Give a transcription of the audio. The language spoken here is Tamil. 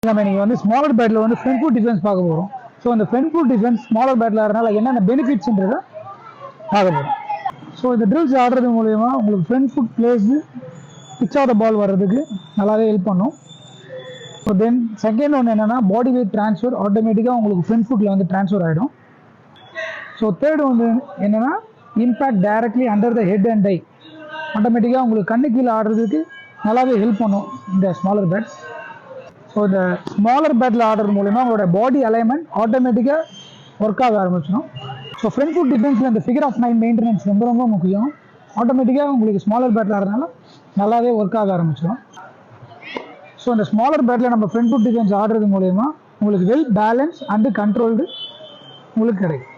நம்ம நீங்கள் வந்து ஸ்மாலர் பேட்டில் வந்து ஃப்ரண்ட் ஃபுட் டிஃபென்ஸ் பார்க்க போகிறோம். ஸோ அந்த front food defence smaller battle ஆகிறதுனால என்னென்ன பெனிஃபிட்ஸ்ன்றதை பார்க்க போகிறோம். ஸோ இந்த ட்ரில்ஸ் ஆடுறது மூலயமா உங்களுக்கு front foot place pitch of the ball வர்றதுக்கு நல்லாவே ஹெல்ப் பண்ணும். ஸோ தென் செகண்ட் ஒன்று என்னென்னா பாடி வெயிட் ட்ரான்ஸ்ஃபர் ஆட்டோமேட்டிக்காக உங்களுக்கு ஃப்ரண்ட் ஃபுட்டில் வந்து ட்ரான்ஸ்ஃபர் ஆகிடும். ஸோ தேர்ட் வந்து என்னென்னா impact directly under the head and I ஆட்டோமேட்டிக்காக உங்களுக்கு கண்ணு கீழே ஆடுறதுக்கு நல்லாவே ஹெல்ப் பண்ணும் இந்த ஸ்மாலர் பேட். ஸோ இந்த ஸ்மாலர் பேட்டில் ஆடுறது மூலமா உங்களோட பாடி அலைன்மெண்ட் ஆட்டோமேட்டிக்காக ஒர்க் ஆக ஆரம்பிச்சிடும். ஸோ ஃப்ரண்ட் ஃபுட் டிஃபென்ஸில் இந்த ஃபிகர் ஆஃப் 9 மெயின்டெனன்ஸ் ரொம்ப ரொம்ப முக்கியம். ஆட்டோமேட்டிக்காக உங்களுக்கு ஸ்மாலர் பேட்டில் ஆடுறதுனால நல்லாவே ஒர்க் ஆக ஆரம்பிச்சிடும். ஸோ இந்த ஸ்மாலர் பேட்டில் நம்ம ஃப்ரண்ட் ஃபுட் டிஃபென்ஸ் ஆடுறது மூலமா உங்களுக்கு வெல் பேலன்ஸ் அண்டு கண்ட்ரோல்டு உங்களுக்கு கிடைக்கும்.